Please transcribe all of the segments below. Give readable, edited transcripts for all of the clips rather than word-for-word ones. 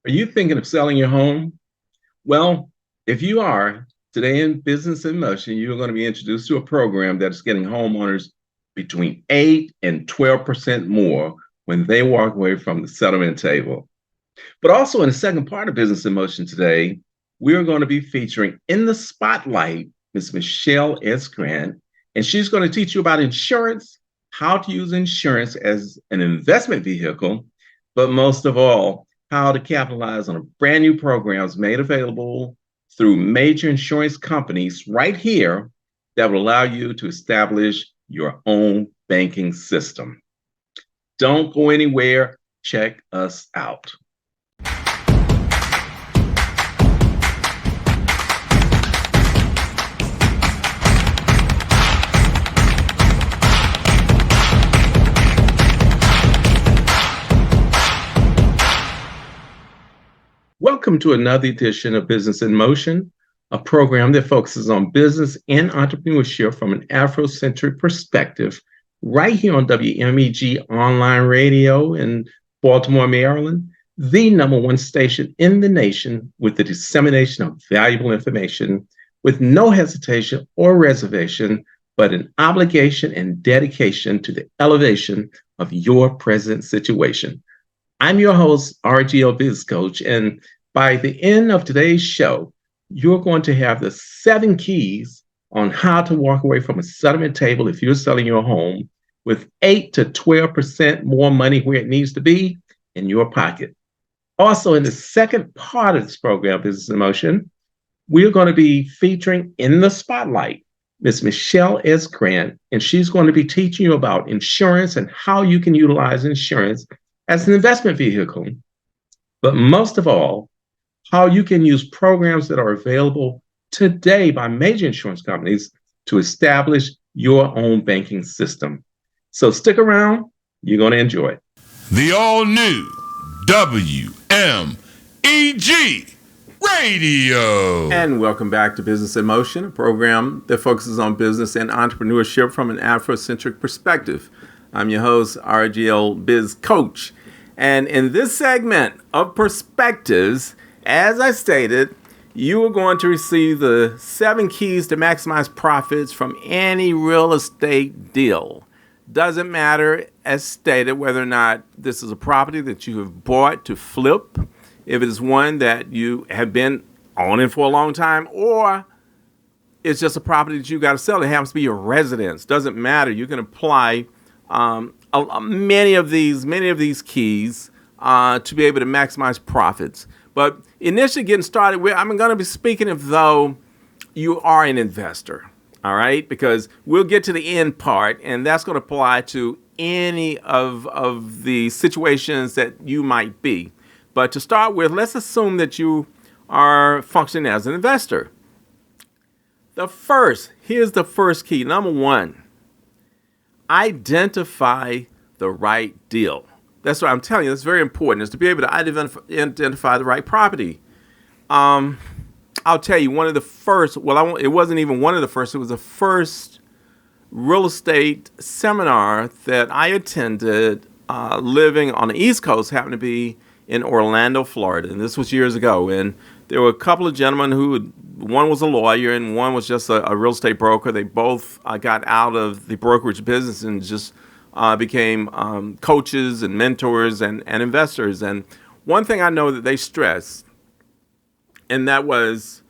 Are you thinking of selling your home? Well, if you are, today in Business in Motion, you're going to be introduced to a program that is getting homeowners between 8 and 12% more when they walk away from the settlement table. But also in the second part of Business in Motion today, we are going to be featuring in the spotlight Ms. Michelle S. Grant, and she's going to teach you about insurance, how to use insurance as an investment vehicle, but most of all, how to capitalize on a brand new programs made available through major insurance companies right here that will allow you to establish your own banking system. Don't go anywhere. Check us out. Welcome to another edition of Business in Motion, a program that focuses on business and entrepreneurship from an Afro-centered perspective, right here on WMEG online radio in Baltimore, Maryland, the number one station in the nation with the dissemination of valuable information with no hesitation or reservation, but an obligation and dedication to the elevation of your present situation. I'm your host, RGL Biz Coach, and by the end of today's show, you're going to have the 7 keys on how to walk away from a settlement table if you're selling your home with 8 to 12% more money where it needs to be in your pocket. Also, in the second part of this program, Business in Motion, we're going to be featuring in the spotlight Ms. Michelle S. Grant, and she's going to be teaching you about insurance and how you can utilize insurance as an investment vehicle. But most of all, how you can use programs that are available today by major insurance companies to establish your own banking system. So stick around, you're going to enjoy it. The all-new WMEG Radio. And welcome back to Business in Motion, a program that focuses on business and entrepreneurship from an Afro-centric perspective. I'm your host, RGL Biz Coach. And in this segment of Perspectives, as I stated, you are going to receive the 7 keys to maximize profits from any real estate deal. Doesn't matter, as stated, whether or not this is a property that you have bought to flip, if it is one that you have been owning for a long time, or it's just a property that you got to sell. It happens to be your residence. Doesn't matter. You can apply many of these keys to be able to maximize profits. But initially getting started, I'm going to be speaking as though you are an investor, all right? Because we'll get to the end part, and that's going to apply to any of the situations that you might be. But to start with, let's assume that you are functioning as an investor. Here's the first key. Number 1, identify the right deal. That's what I'm telling you. That's very important, is to be able to identify the right property. I'll tell you, one of the first, it wasn't even one of the first, it was the first real estate seminar that I attended living on the East Coast, happened to be in Orlando, Florida. And this was years ago. And there were a couple of gentlemen one was a lawyer and one was just a real estate broker. They both got out of the brokerage business and just became coaches and mentors and investors. And one thing I know that they stressed, and that was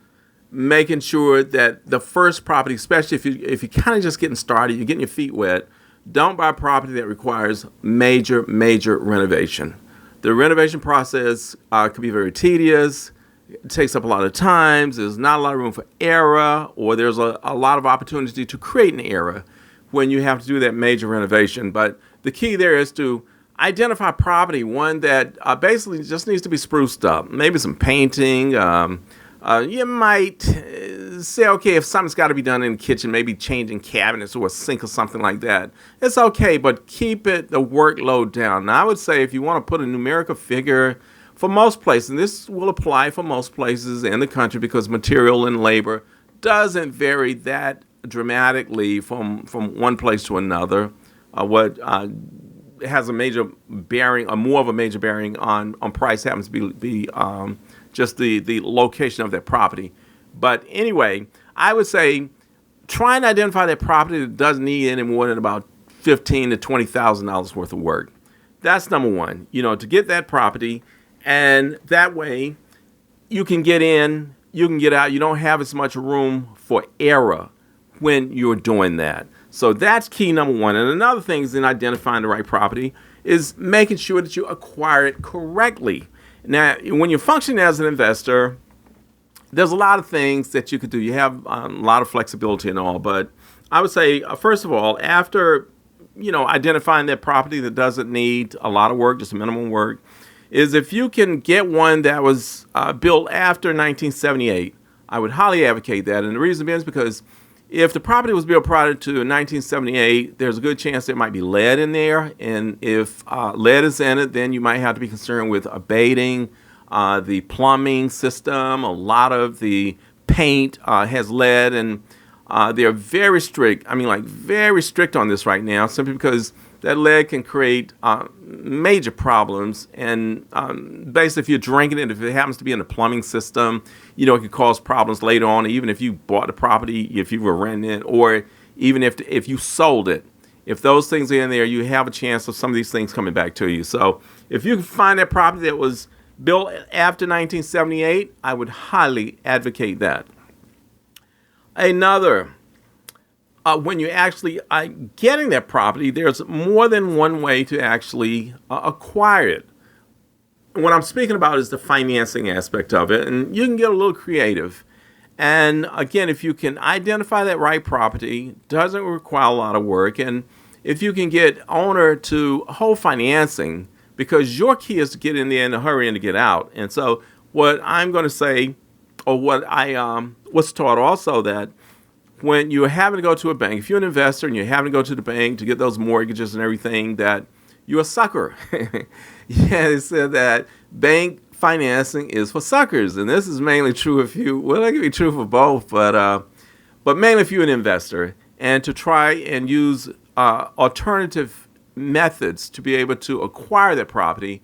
making sure that the first property, especially if you're kind of just getting started, you're getting your feet wet, don't buy property that requires major renovation. The renovation process could be very tedious. It takes up a lot of time. There's not a lot of room for error, or there's a lot of opportunity to create an error when you have to do that major renovation. But the key there is to identify property, one that basically just needs to be spruced up. Maybe some painting. You might say, okay, if something's got to be done in the kitchen, maybe changing cabinets or a sink or something like that, it's okay, but keep the workload down. Now, I would say if you want to put a numerical figure for most places, and this will apply for most places in the country because material and labor doesn't vary that dramatically from one place to another. has a major bearing, or more of a major bearing on price, happens to be just the location of that property. But anyway, I would say try and identify that property that doesn't need any more than about $15,000 to $20,000 worth of work. That's number one. To get that property, and that way you can get in, you can get out. You don't have as much room for error when you're doing that. So that's key number one. And another thing is in identifying the right property is making sure that you acquire it correctly. Now, when you're functioning as an investor, there's a lot of things that you could do. You have a lot of flexibility and all, but I would say, first of all, after identifying that property that doesn't need a lot of work, just a minimum work, is if you can get one that was built after 1978, I would highly advocate that. And the reason being is because if the property was built prior to 1978, there's a good chance there might be lead in there. And if lead is in it, then you might have to be concerned with abating the plumbing system. A lot of the paint has lead, and they're very strict. I mean, like very strict on this right now, simply because that lead can create major problems. And basically, if you're drinking it, if it happens to be in the plumbing system, it can cause problems later on, even if you bought the property, if you were renting it, or even if you sold it. If those things are in there, you have a chance of some of these things coming back to you. So if you can find that property that was built after 1978, I would highly advocate that. Another, when you're actually getting that property, there's more than one way to actually acquire it. What I'm speaking about is the financing aspect of it, and you can get a little creative. And again, if you can identify that right property, doesn't require a lot of work, and if you can get owner to hold financing, because your key is to get in there in a hurry and to get out. And so what I'm going to say, or what I was taught also, that when you're having to go to a bank, if you're an investor and you're having to go to the bank to get those mortgages and everything, that you're a sucker. Yeah, they said that bank financing is for suckers. And this is mainly true if you, well, it can be true for both, but mainly if you're an investor, and to try and use alternative methods to be able to acquire that property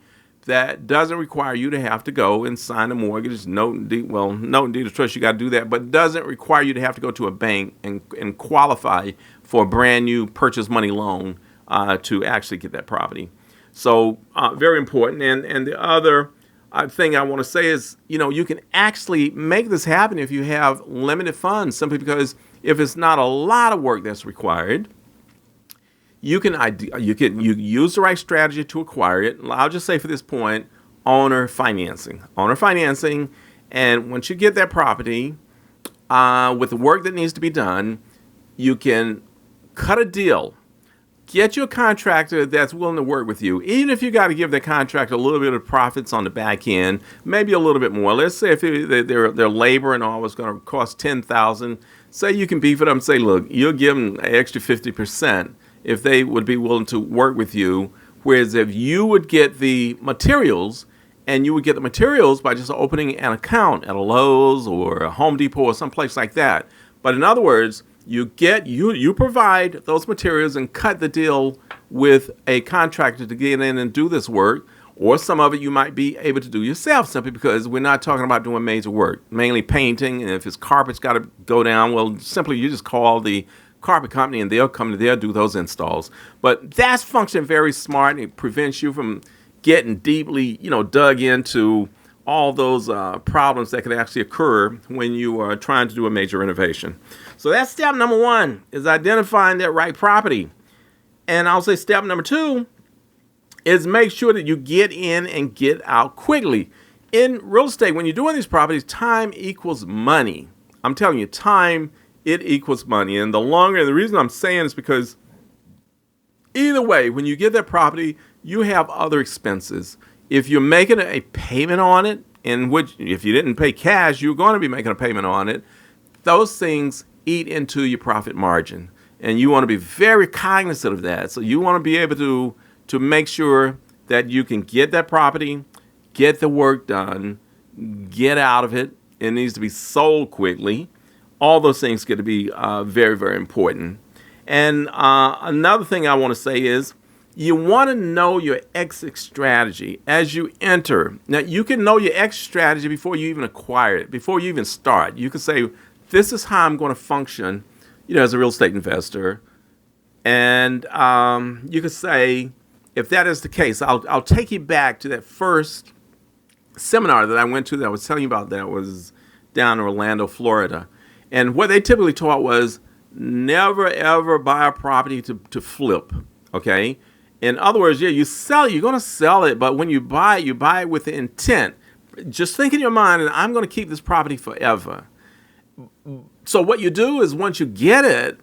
that doesn't require you to have to go and sign a mortgage, note and deed of trust, you got to do that, but doesn't require you to have to go to a bank and qualify for a brand new purchase money loan to actually get that property. So very important. And the other thing I want to say is, you can actually make this happen if you have limited funds, simply because if it's not a lot of work that's required, you use the right strategy to acquire it. I'll just say for this point, owner financing. And once you get that property, with the work that needs to be done, you can cut a deal. Get you a contractor that's willing to work with you, even if you got to give the contractor a little bit of profits on the back end, maybe a little bit more. Let's say if their labor and all was going to cost $10,000, say you can beef it up and say, look, you'll give them an extra 50% if they would be willing to work with you. Whereas if you would get the materials, and you would get the materials by just opening an account at a Lowe's or a Home Depot or someplace like that. But in other words, you provide those materials and cut the deal with a contractor to get in and do this work, or some of it you might be able to do yourself, simply because we're not talking about doing major work, mainly painting. And if it's carpet's got to go down, well, simply you just call the carpet company and they'll come to there, do those installs. But that's functioning very smart, and it prevents you from getting deeply, dug into all those problems that could actually occur when you are trying to do a major renovation. So that's step number one, is identifying that right property. And I'll say step number two is make sure that you get in and get out quickly. In real estate, when you're doing these properties, time equals money. I'm telling you, time, it equals money. And the reason I'm saying is because either way, when you get that property, you have other expenses. If you're making a payment on it, in which if you didn't pay cash, you're going to be making a payment on it, those things eat into your profit margin. And you want to be very cognizant of that. So you want to be able to make sure that you can get that property, get the work done, get out of it. It needs to be sold quickly. All those things get to be very, very important. And another thing I want to say is You want to know your exit strategy as you enter. Now, you can know your exit strategy before you even acquire it, before you even start. You can say, this is how I'm going to function, as a real estate investor. And you could say, if that is the case, I'll take you back to that first seminar that I went to that I was telling you about that was down in Orlando, Florida. And what they typically taught was never, ever buy a property to flip, okay? In other words, you sell it, you're going to sell it, but when you buy it with the intent. Just think in your mind, and I'm going to keep this property forever. So what you do is once you get it,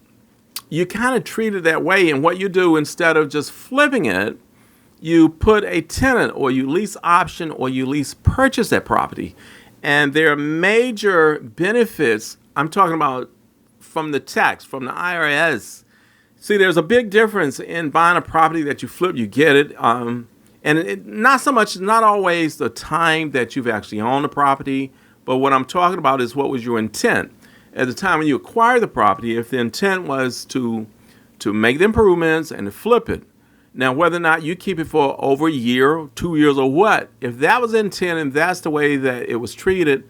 you kind of treat it that way. And what you do, instead of just flipping it, you put a tenant or you lease option or you lease purchase that property. And there are major benefits. I'm talking about from the tax, from the IRS. See, there's a big difference in buying a property that you flip, you get it. And not always the time that you've actually owned the property. But what I'm talking about is what was your intent. At the time when you acquire the property, if the intent was to make the improvements and to flip it. Now, whether or not you keep it for over a year, 2 years, or what, if that was the intent and that's the way that it was treated,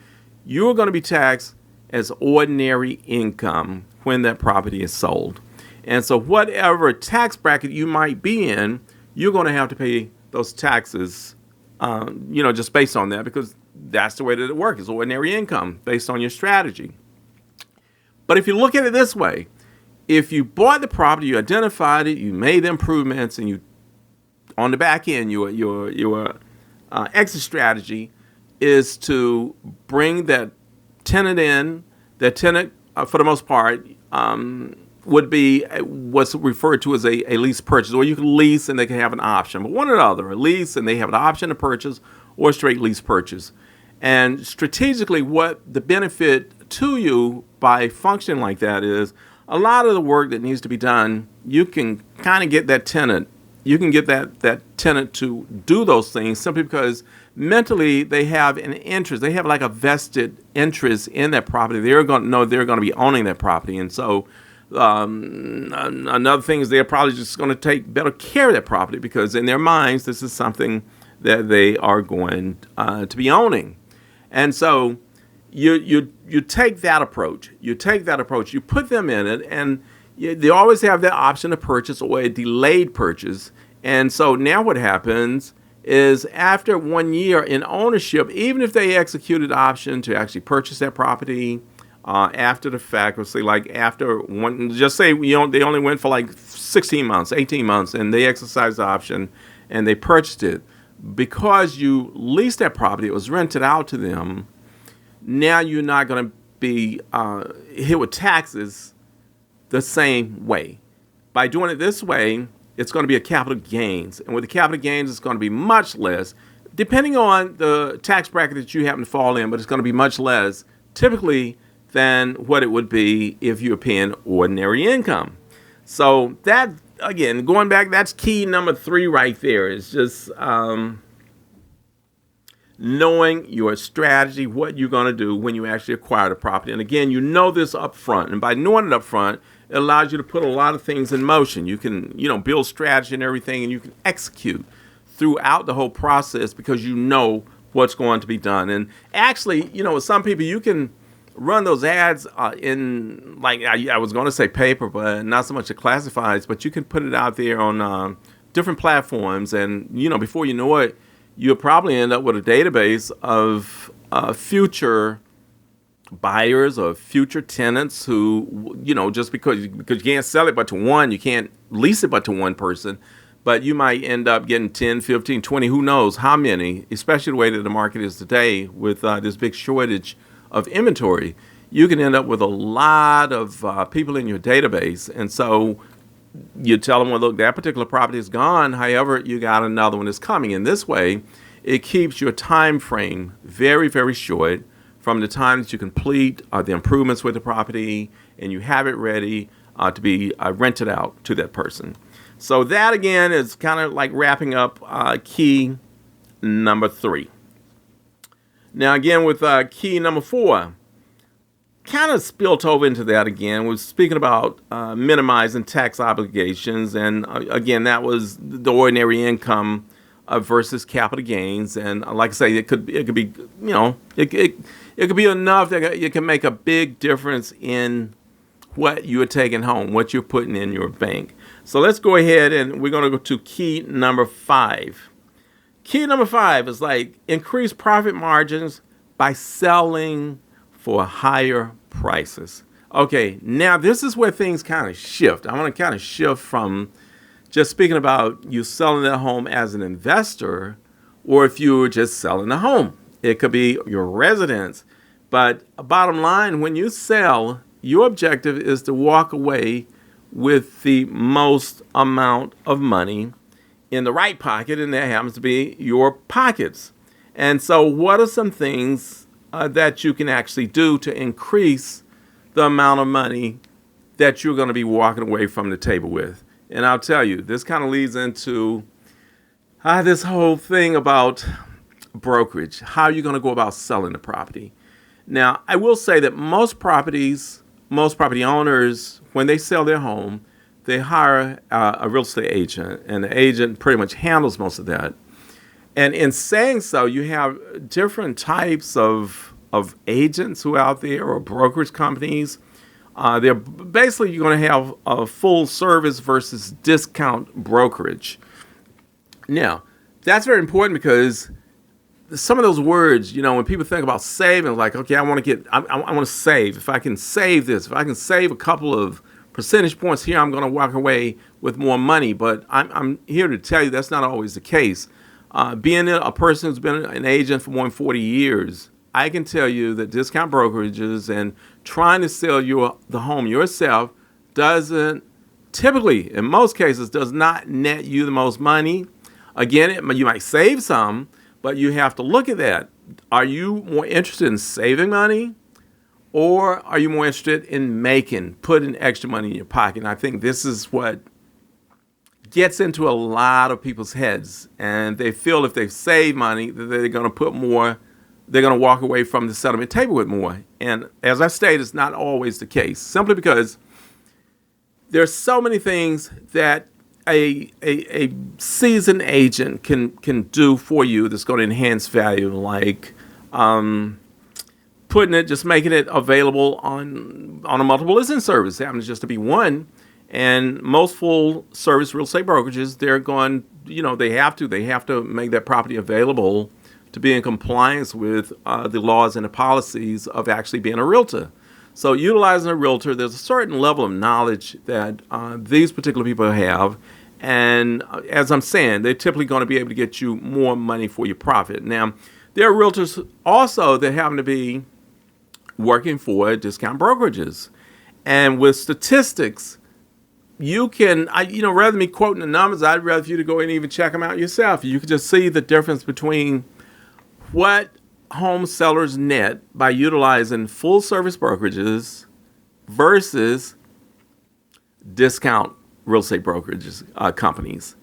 you're going to be taxed as ordinary income when that property is sold. And so whatever tax bracket you might be in, you're going to have to pay those taxes, just based on that, because that's the way that it works. It's ordinary income based on your strategy. But if you look at it this way, if you bought the property, you identified it, you made the improvements, and you, on the back end, your exit strategy is to bring that tenant in. That tenant, for the most part, would be what's referred to as a lease purchase, or you can lease and they can have an option, but one or the other, a lease and they have an option to purchase, or a straight lease purchase. And strategically, what the benefit to you by functioning like that is a lot of the work that needs to be done, you can kind of get that tenant. You can get that tenant to do those things simply because mentally they have an interest. They have like a vested interest in that property. They're going to know they're going to be owning that property. And so another thing is they're probably just going to take better care of that property because in their minds, this is something that they are going to be owning. And so you take that approach. You put them in it, and they always have that option to purchase or a delayed purchase. And so now what happens is after 1 year in ownership, even if they executed the option to actually purchase that property after the fact, or say like after one, just say they only went for like 16 months, 18 months, and they exercised the option and they purchased it. Because you leased that property, it was rented out to them, now you're not going to be hit with taxes the same way. By doing it this way, it's going to be a capital gains. And with the capital gains, it's going to be much less, depending on the tax bracket that you happen to fall in, but it's going to be much less typically than what it would be if you're paying ordinary income. So that, again, going back, that's key number 3 right there. Is just knowing your strategy, what you're going to do when you actually acquire the property. And again, you know this up front. And by knowing it up front, it allows you to put a lot of things in motion. You can, build strategy and everything, and you can execute throughout the whole process because you know what's going to be done. And actually, with some people, you can run those ads in, like I was going to say paper, but not so much the classifieds, but you can put it out there on different platforms. And, before you know it, you'll probably end up with a database of future buyers or future tenants who, just because you can't sell it but to one, you can't lease it but to one person, but you might end up getting 10, 15, 20, who knows how many, especially the way that the market is today with this big shortage of inventory. You can end up with a lot of people in your database. And so you tell them, well, look, that particular property is gone. However, you got another one that's coming. In this way, it keeps your time frame very, very short from the time that you complete the improvements with the property and you have it ready to be rented out to that person. So that, again, is kind of like wrapping up key number 3. Now, again, with key number 4, kind of spilt over into that again. We're speaking about minimizing tax obligations, and again, that was the ordinary income versus capital gains. And like I say, it could be it could be enough that it can make a big difference in what you're taking home, what you're putting in your bank. So let's go ahead and we're going to go to key number 5. Key number 5 is like increase profit margins by selling for higher prices. Okay, now this is where things kind of shift. I want to kind of shift from just speaking about you selling the home as an investor, or if you were just selling the home. It could be your residence. But bottom line, when you sell, your objective is to walk away with the most amount of money in the right pocket, and that happens to be your pockets. And so what are some things that you can actually do to increase the amount of money that you're going to be walking away from the table with? And I'll tell you, this kind of leads into this whole thing about brokerage. How are you going to go about selling the property? Now, I will say that most property owners, when they sell their home, they hire a real estate agent, and the agent pretty much handles most of that. And in saying so, you have different types of agents who are out there, or brokerage companies. They're basically, you're going to have a full service versus discount brokerage. Now, that's very important because some of those words, when people think about saving, like, okay, I want to save. If I can save this, if I can save a couple of percentage points here, I'm going to walk away with more money. But I'm here to tell you that's not always the case. Being a person who's been an agent for more than 40 years, I can tell you that discount brokerages and trying to sell the home yourself doesn't typically, in most cases, does not net you the most money. Again, you might save some, but you have to look at that. Are you more interested in saving money, or are you more interested in putting extra money in your pocket? And I think this is what gets into a lot of people's heads, and they feel if they save money, that they're going to put more, they're going to walk away from the settlement table with more. And as I stated, it's not always the case, simply because there's so many things that a seasoned agent can do for you that's going to enhance value, like just making it available on a multiple listing service. It happens just to be one. And most full service real estate brokerages, they're going, they have to make that property available to be in compliance with the laws and the policies of actually being a realtor. So utilizing a realtor, there's a certain level of knowledge that these particular people have. And as I'm saying, they're typically going to be able to get you more money for your profit. Now, there are realtors also that happen to be working for discount brokerages. And with statistics, you can, rather than me quoting the numbers, I'd rather for you to go and even check them out yourself. You can just see the difference between what home sellers net by utilizing full service brokerages versus discount real estate brokerages companies.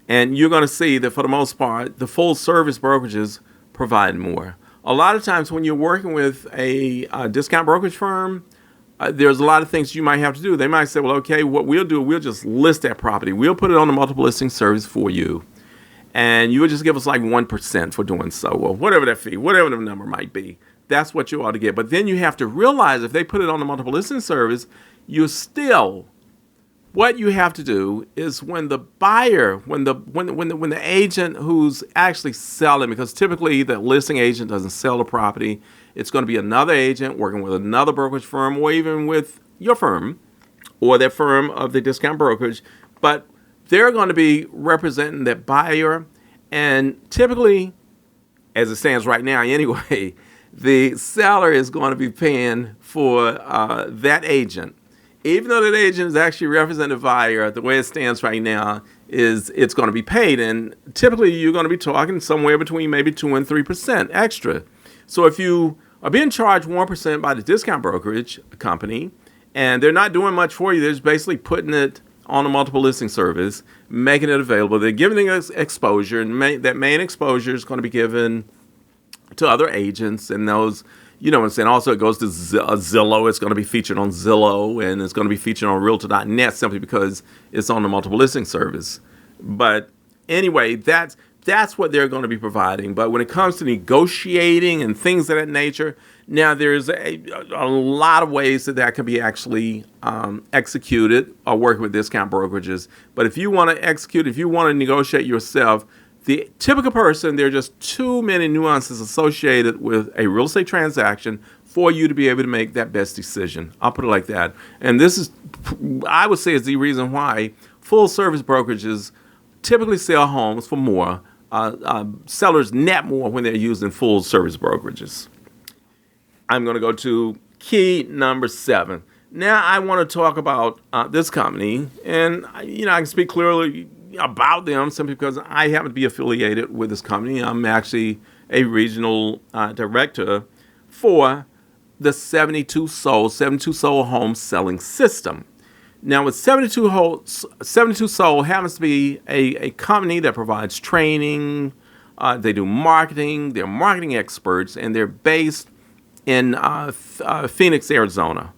And you're going to see that for the most part, the full service brokerages provide more. A lot of times when you're working with a discount brokerage firm, there's a lot of things you might have to do. They might say, well, okay, what we'll do, we'll just list that property. We'll put it on the multiple listing service for you. And you would just give us like 1% for doing so, or whatever that fee, whatever the number might be. That's what you ought to get. But then you have to realize if they put it on the multiple listing service, what you have to do is when the buyer, when the agent who's actually selling, because typically the listing agent doesn't sell the property, it's going to be another agent working with another brokerage firm, or even with your firm or that firm of the discount brokerage. But they're going to be representing that buyer. And typically, as it stands right now anyway, the seller is going to be paying for that agent. Even though that agent is actually representing the buyer, the way it stands right now is it's going to be paid. And typically, you're going to be talking somewhere between maybe 2 and 3% extra. So if you are being charged 1% by the discount brokerage company, and they're not doing much for you, they're just basically putting it on a multiple listing service, making it available. They're giving it exposure, and that main exposure is going to be given to other agents, and those, you know what I'm saying, also it goes to Zillow. It's going to be featured on Zillow, and it's going to be featured on Realtor.net simply because it's on the multiple listing service. But anyway, that's what they're going to be providing. But when it comes to negotiating and things of that nature, now there's a lot of ways that can be actually executed or work with discount brokerages. But if you want to execute, if you want to negotiate yourself, the typical person, there are just too many nuances associated with a real estate transaction for you to be able to make that best decision. I'll put it like that. And this is, I would say, is the reason why full service brokerages typically sell homes for more. Sellers net more when they're using full service brokerages. I'm going to go to key number 7. Now I want to talk about this company, and I can speak clearly about them simply because I happen to be affiliated with this company. I'm actually a regional director for the 72 Soul home selling system. Now, with 72 Soul happens to be a company that provides training. They do marketing. They're marketing experts, and they're based in Phoenix, Arizona.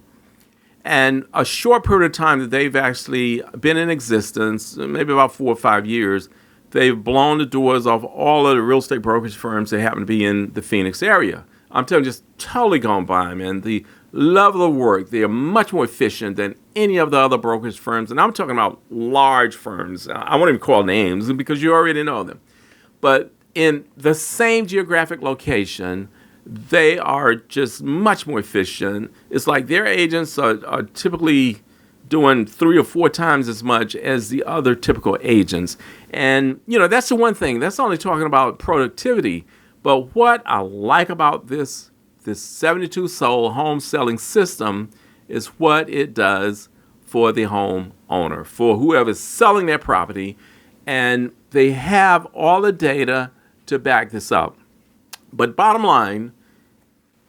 And a short period of time that they've actually been in existence, maybe about 4 or 5 years, they've blown the doors off all of the real estate brokerage firms that happen to be in the Phoenix area. I'm telling you, just totally gone by, man. The level of work, they are much more efficient than any of the other brokerage firms. And I'm talking about large firms. I won't even call names because you already know them. But in the same geographic location, they are just much more efficient. It's like their agents are typically doing 3 or 4 times as much as the other typical agents. And, that's the one thing. That's only talking about productivity. But what I like about this 72 Soul home selling system is what it does for the home owner, for whoever's selling their property. And they have all the data to back this up. But bottom line,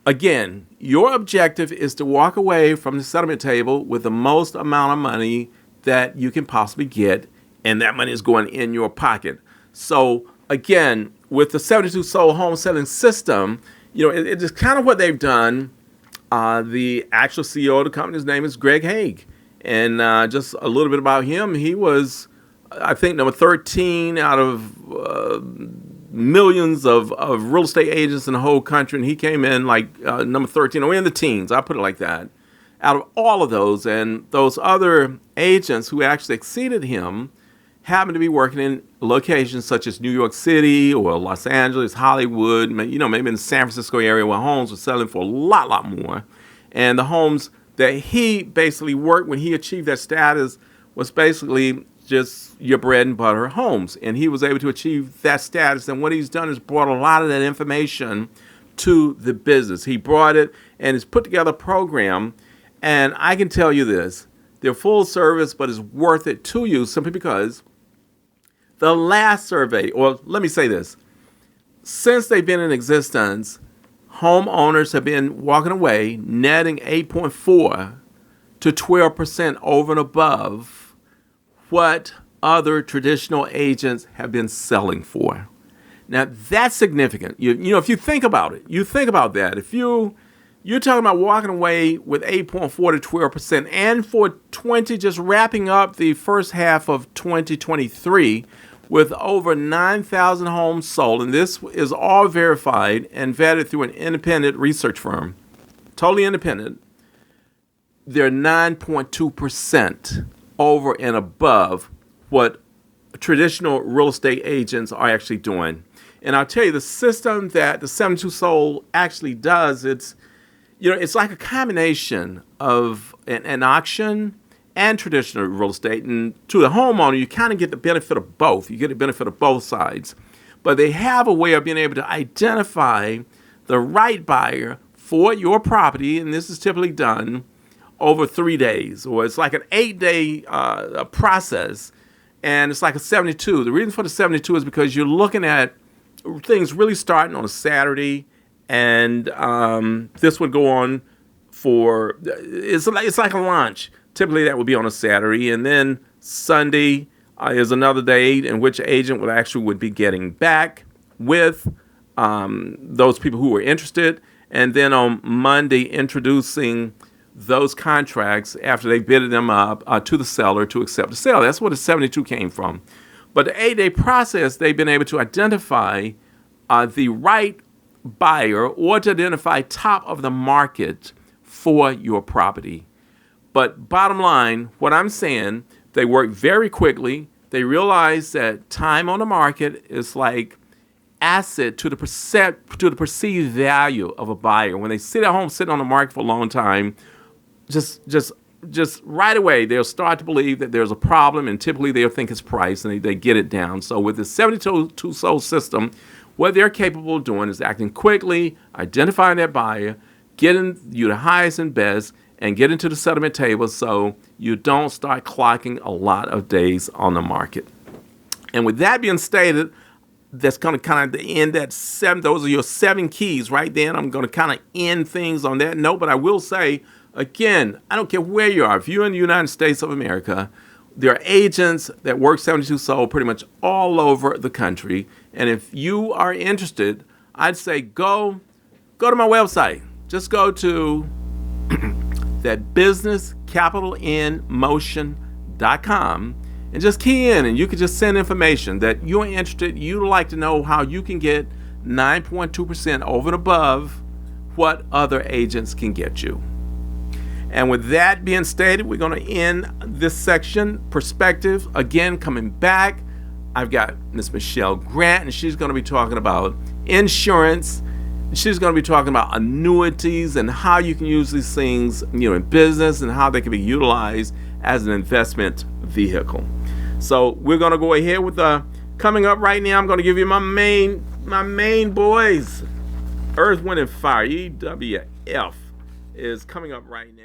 again, your objective is to walk away from the settlement table with the most amount of money that you can possibly get, and that money is going in your pocket. So again, with the 72 Soul home selling system, it is kind of what they've done. The actual CEO of the company's name is Greg Haig. And just a little bit about him, he was, I think, number 13 out of millions of real estate agents in the whole country, and he came in like number 13, or in the teens, I'll put it like that, out of all of those. And those other agents who actually exceeded him happened to be working in locations such as New York City or Los Angeles, Hollywood, maybe in the San Francisco area where homes were selling for a lot more. And the homes that he basically worked when he achieved that status was basically just your bread and butter homes. And he was able to achieve that status. And what he's done is brought a lot of that information to the business. He brought it and has put together a program. And I can tell you this, they're full service, but it's worth it to you simply because the last survey, or let me say this, since they've been in existence, homeowners have been walking away netting 8.4 to 12% over and above what other traditional agents have been selling for. Now, that's significant. If you think about it, you think about that. If you're talking about walking away with 8.4 to 12%, and for just wrapping up the first half of 2023 with over 9,000 homes sold, and this is all verified and vetted through an independent research firm, totally independent, they're 9.2% over and above what traditional real estate agents are actually doing. And I'll tell you, the system that the 72 Soul actually does, it's like a combination of an auction and traditional real estate. And to the homeowner, you kind of get the benefit of both. You get the benefit of both sides. But they have a way of being able to identify the right buyer for your property, and this is typically done over 3 days, or it's like an 8-day process, and it's like a 72. The reason for the 72 is because you're looking at things really starting on a Saturday, and this would go on for, it's like a launch. Typically that would be on a Saturday, and then Sunday is another day in which agent would be getting back with those people who were interested, and then on Monday introducing those contracts after they bidded them up to the seller to accept the sale. That's where the 72 came from. But the 8-day process, they've been able to identify the right buyer or to identify top of the market for your property. But bottom line, what I'm saying, they work very quickly. They realize that time on the market is like asset to the perceived value of a buyer. When they sit at home, sitting on the market for a long time, just right away, they'll start to believe that there's a problem, and typically they'll think it's price, and they get it down. So with the 72 sold system, what they're capable of doing is acting quickly, identifying that buyer, getting you the highest and best, and get into the settlement table so you don't start clocking a lot of days on the market. And with that being stated, that's going to kind of end that 7. Those are your 7 keys right then. I'm going to kind of end things on that note, but I will say, again, I don't care where you are. If you're in the United States of America, there are agents that work 72 sold pretty much all over the country. And if you are interested, I'd say go to my website. Just go to that businesscapitalinmotion.com and just key in, and you can just send information that you're interested. You'd like to know how you can get 9.2% over and above what other agents can get you. And with that being stated, we're going to end this section, perspective. Again, coming back, I've got Miss Michelle Grant, and she's going to be talking about insurance. She's going to be talking about annuities and how you can use these things, in business, and how they can be utilized as an investment vehicle. So we're going to go ahead with coming up right now. I'm going to give you my main boys, Earth, Wind, and Fire. EWF is coming up right now.